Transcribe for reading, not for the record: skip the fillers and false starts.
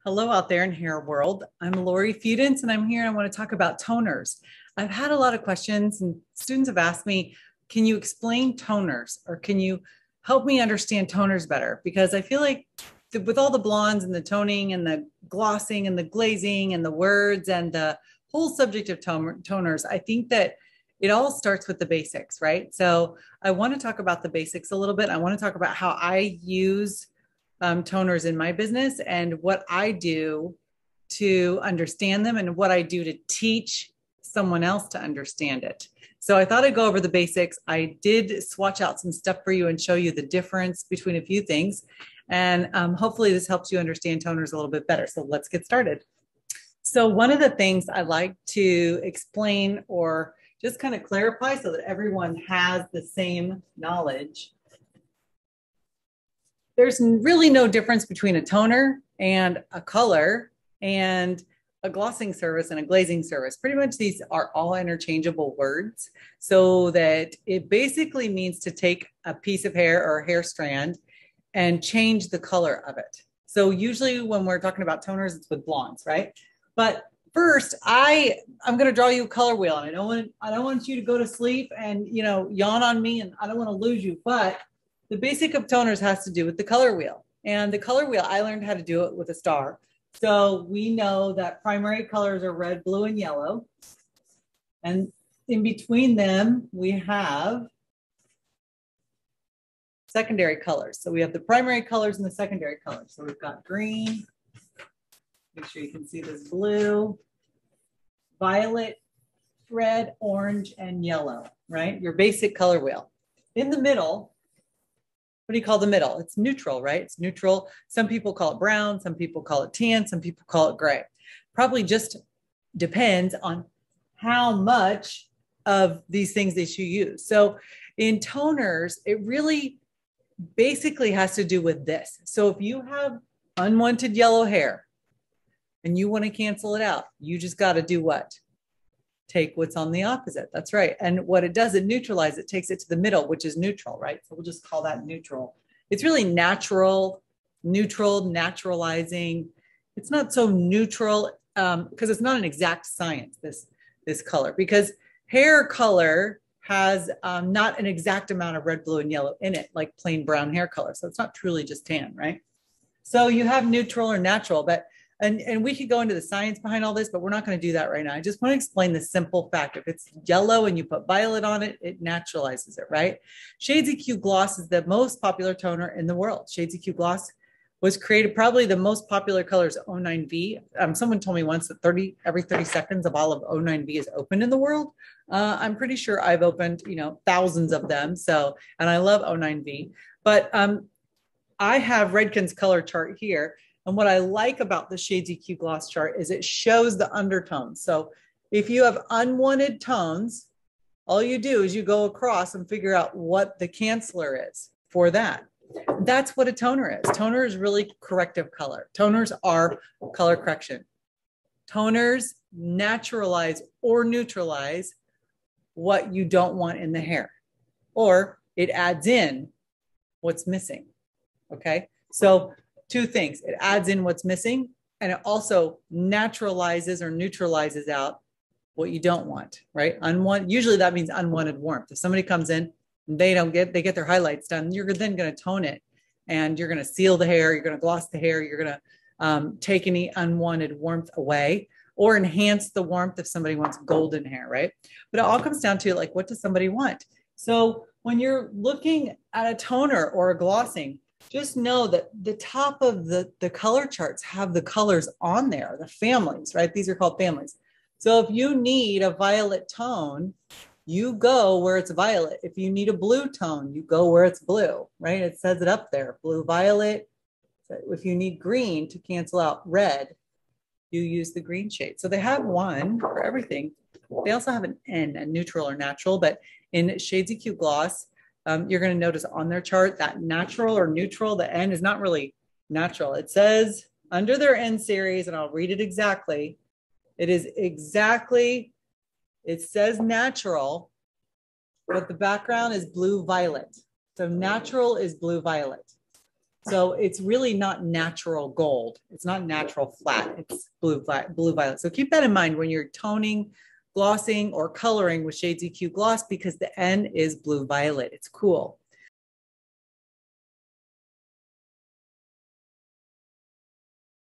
Hello out there in hair world. I'm Lori Fudence and I'm here and I want to talk about toners. I've had a lot of questions and students have asked me, can you explain toners or can you help me understand toners better? Because I feel like with all the blondes and the toning and the glossing and the glazing and the words and the whole subject of toners, I think that it all starts with the basics, right? So I want to talk about the basics a little bit. I want to talk about how I use toners in my business and what I do to understand them and what I do to teach someone else to understand it. So I thought I'd go over the basics. I did swatch out some stuff for you and show you the difference between a few things. And hopefully this helps you understand toners a little bit better. So let's get started. So one of the things I like to explain or just kind of clarify so that everyone has the same knowledge. There's really no difference between a toner and a color and a glossing service and a glazing service. Pretty much these are all interchangeable words, so that it basically means to take a piece of hair or a hair strand and change the color of it. So usually when we're talking about toners, it's with blondes, right? But first, I'm going to draw you a color wheel, and I don't want you to go to sleep and yawn on me, and I don't want to lose you, but the basic of toners has to do with the color wheel. And the color wheel, I learned how to do it with a star. So we know that primary colors are red, blue, and yellow. And in between them, we have secondary colors. So we have the primary colors and the secondary colors. So we've got green. Make sure you can see this blue, violet, red, orange, and yellow, right? Your basic color wheel. In the middle, what do you call the middle? It's neutral, right? It's neutral. Some people call it brown. Some people call it tan. Some people call it gray. Probably just depends on how much of these things that you use. So in toners, it really basically has to do with this. So if you have unwanted yellow hair and you want to cancel it out, you just got to do what? Take what's on the opposite. That's right. And what it does, it neutralizes, it takes it to the middle, which is neutral, right? So we'll just call that neutral. It's really natural, neutral, naturalizing. It's not so neutral because it's not an exact science, this color, because hair color has not an exact amount of red, blue, and yellow in it, like plain brown hair color. So it's not truly just tan, right? So you have neutral or natural, but and we could go into the science behind all this, but we're not going to do that right now. I just want to explain the simple fact. If it's yellow and you put violet on it, it naturalizes it, right? Shades EQ Gloss is the most popular toner in the world. Shades EQ Gloss was created, probably the most popular color is 09V. Someone told me once that every 30 seconds of all of 09V is opened in the world. I'm pretty sure I've opened, thousands of them. So, and I love 09V, but I have Redken's color chart here. And what I like about the Shades EQ Gloss chart is it shows the undertones. So if you have unwanted tones, all you do is you go across and figure out what the canceller is for that. That's what a toner is. Toner is really corrective color. Toners are color correction. Toners naturalize or neutralize what you don't want in the hair, or it adds in what's missing. Okay, so two things. It adds in what's missing, and it also naturalizes or neutralizes out what you don't want, right? Usually that means unwanted warmth. If somebody comes in and they get their highlights done, you're then going to tone it, and you're going to seal the hair, you're going to gloss the hair, you're going to take any unwanted warmth away or enhance the warmth if somebody wants golden hair, right? But it all comes down to, like, what does somebody want? So when you're looking at a toner or a glossing, just know that the top of the color charts have the colors on there, the families, right? These are called families. So if you need a violet tone, you go where it's violet. If you need a blue tone, you go where it's blue, right? It says it up there, blue, violet. If you need green to cancel out red, you use the green shade. So they have one for everything. They also have an N, a neutral or natural, but in Shades EQ Gloss, you're going to notice on their chart that natural or neutral, the N is not really natural. It says under their N series, and I'll read it exactly. It says natural, but the background is blue violet. So natural is blue violet. So it's really not natural gold. It's not natural flat. It's blue violet. So keep that in mind when you're toning, glossing, or coloring with Shades EQ Gloss, because the N is blue violet. It's cool.